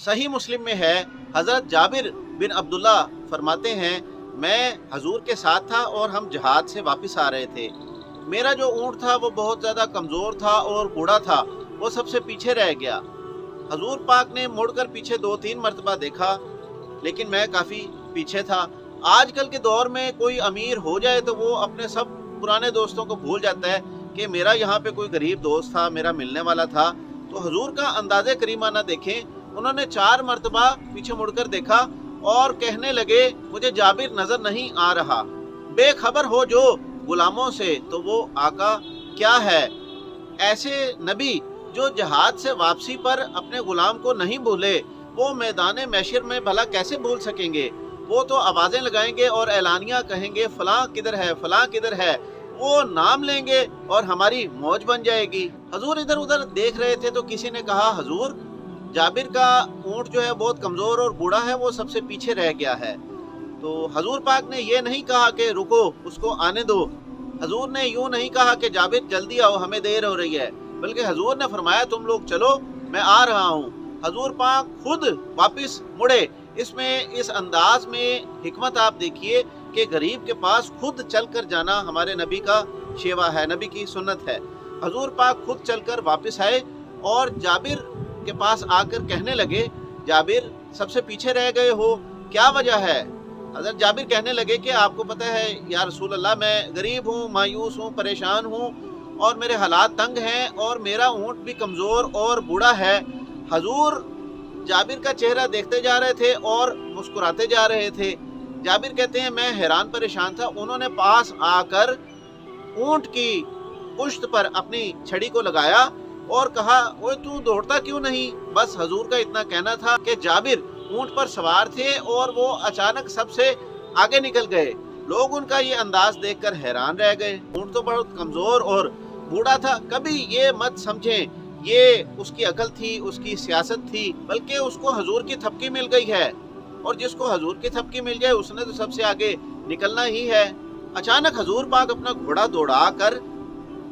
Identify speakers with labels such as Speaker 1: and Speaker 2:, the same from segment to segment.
Speaker 1: सही मुस्लिम में है, हज़रत जाबिर बिन अब्दुल्ला फरमाते हैं, मैं हजूर के साथ था और हम जहाद से वापस आ रहे थे। मेरा जो ऊँट था वो बहुत ज़्यादा कमज़ोर था और बूढ़ा था, वो सबसे पीछे रह गया। हजूर पाक ने मुड़कर पीछे 2-3 मरतबा देखा, लेकिन मैं काफ़ी पीछे था। आजकल के दौर में कोई अमीर हो जाए तो वो अपने सब पुराने दोस्तों को भूल जाता है कि मेरा यहाँ पे कोई गरीब दोस्त था, मेरा मिलने वाला था। तो हजूर का अंदाज़े करीमाना देखें, उन्होंने 4 मरतबा पीछे मुड़कर देखा और कहने लगे, मुझे जाबिर नज़र नहीं आ रहा। बेखबर हो जो गुलामों से तो वो आका क्या है। ऐसे नबी जो जहाद से वापसी पर अपने गुलाम को नहीं भूले, वो मैदान मैशर में भला कैसे भूल सकेंगे। वो तो आवाज़ें लगाएंगे और एलानिया कहेंगे, फलां किधर है, फलां किधर है। वो नाम लेंगे और हमारी मौज बन जाएगी। हजूर इधर उधर देख रहे थे तो किसी ने कहा, हजूर जाबिर का ऊँट जो है बहुत कमज़ोर और बूढ़ा है, वो सबसे पीछे रह गया है। तो हजूर पाक ने ये नहीं कहा कि रुको, उसको आने दो। हजूर ने यूँ नहीं कहा कि जाबिर जल्दी आओ, हमें देर हो रही है, बल्कि हजूर ने फरमाया, तुम लोग चलो, मैं आ रहा हूँ। हजूर पाक खुद वापस मुड़े। इसमें इस अंदाज में हिकमत आप देखिए कि गरीब के पास खुद चल कर जाना हमारे नबी का शेवा है, नबी की सुन्नत है। हजूर पाक खुद चलकर वापस आए और जाबिर के पास आकर कहने लगे, जाबिर सबसे पीछे रह गए हो, क्या वजह है। हज़रत जाबिर कहने लगे कि आपको पता है या रसूल अल्लाह, मैं गरीब हूँ, मायूस हूँ, परेशान हूँ और मेरे हालात तंग हैं और मेरा ऊँट भी कमज़ोर और बूढ़ा है। हजूर जाबिर का चेहरा देखते जा रहे थे और मुस्कुराते जा रहे थे। जाबिर कहते हैं, मैं हैरान परेशान था। उन्होंने पास आकर ऊँट की पुश्त पर अपनी छड़ी को लगाया और कहा, ओए तू दौड़ता क्यों नहीं। बस हजूर का इतना कहना था कि जाबिर ऊँट पर सवार थे और वो अचानक सबसे आगे निकल गए। लोग उनका ये अंदाज देखकर हैरान रह गए। ऊँट तो बहुत कमज़ोर और बूढ़ा था। कभी ये मत समझें ये उसकी अकल थी, उसकी सियासत थी, बल्कि उसको हजूर की थपकी मिल गई है, और जिसको हजूर की थपकी मिल जाए उसने तो सबसे आगे निकलना ही है। अचानक हजूर पाक अपना घोड़ा दौड़ा कर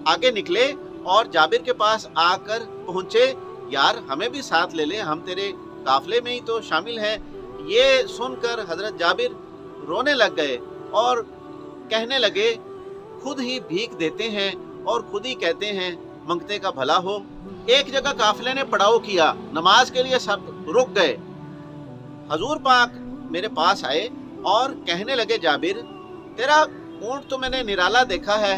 Speaker 1: आगे निकले और जाबिर के पास आकर पहुंचे, यार हमें भी साथ ले ले, हम तेरे काफले में ही तो शामिल हैं। ये सुनकर हजरत जाबिर रोने लग गए और कहने लगे, खुद ही भीख देते हैं और खुद ही कहते हैं मंगते का भला हो। एक जगह काफले ने पड़ाव किया, नमाज के लिए सब रुक गए। हजूर पाक मेरे पास आए और कहने लगे, जाबिर तेरा ऊँट तो मैंने निराला देखा है,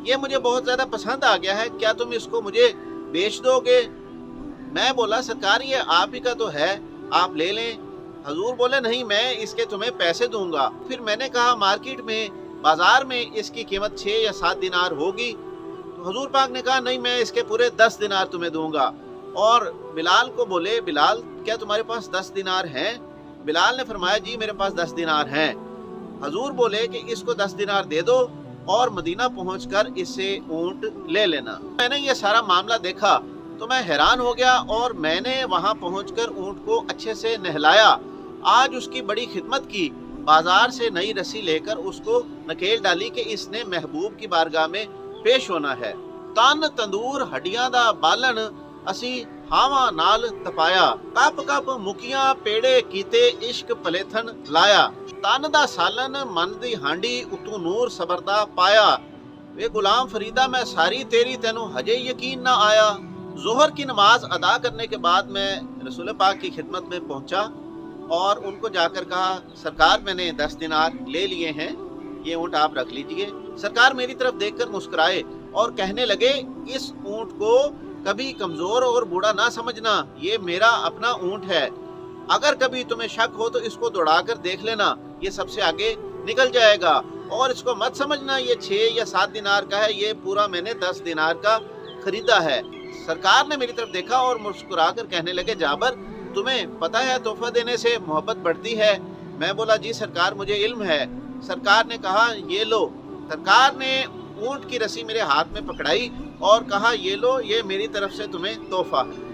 Speaker 1: ये मुझे बहुत ज़्यादा पसंद आ गया है, क्या तुम इसको मुझे बेच दोगे। मैं बोला, सरकार ये आप ही का तो है, आप ले लें। हजूर बोले, नहीं मैं इसके तुम्हें पैसे दूंगा। फिर मैंने कहा, मार्केट में बाजार में इसकी कीमत 6 या 7 दिनार होगी। तो हजूर पाक ने कहा, नहीं मैं इसके पूरे 10 दिनार तुम्हें दूंगा। और बिलाल को बोले, बिलाल क्या तुम्हारे पास 10 दिनार हैं। बिलाल ने फरमाया, जी मेरे पास 10 दिनार हैं। हजूर बोले कि इसको 10 दिनार दे दो और मदीना पहुंचकर इससे ऊँट ले लेना। मैंने ये सारा मामला देखा तो मैं हैरान हो गया और मैंने वहां पहुंचकर ऊँट को अच्छे से नहलाया। आज उसकी बड़ी खिदमत की, बाजार से नई रस्सी लेकर उसको नकेल डाली कि इसने महबूब की बारगाह में पेश होना है। तन तंदूर हड्डियां दा बालन असी हावा नाल तपाया, कप कप मुकियां पेड़े कीते इश्क पलेथन लाया, तन दा सालन मन दी हांडी उतू नूर सबरदा पाया, वे गुलाम फरीदा मैं सारी तेरी तेनू हजे यकीन ना आया। जोहर की नमाज अदा करने के बाद मैं रसूल पाक की खिदमत में पहुंचा और उनको जाकर कहा, सरकार मैंने 10 दिनार ले लिए हैं, ये ऊँट आप रख लीजिए। सरकार मेरी तरफ देखकर मुस्कुराए और कहने लगे, इस ऊँट को कभी कमज़ोर और बूढ़ा ना समझना, ये मेरा अपना ऊँट है। अगर कभी तुम्हें शक हो तो इसको दौड़ाकर देख लेना, ये सबसे आगे निकल जाएगा। और इसको मत समझना ये 6 या 7 दिनार का है, ये पूरा मैंने 10 दिनार का खरीदा है। सरकार ने मेरी तरफ देखा और मुस्कुराकर कहने लगे, जाबर तुम्हें पता है तोहफा देने से मोहब्बत बढ़ती है। मैं बोला, जी सरकार मुझे इल्म है। सरकार ने कहा, ये लो। सरकार ने ऊँट की रस्सी मेरे हाथ में पकड़ाई और कहा, ये लो, ये मेरी तरफ से तुम्हें तोहफा है।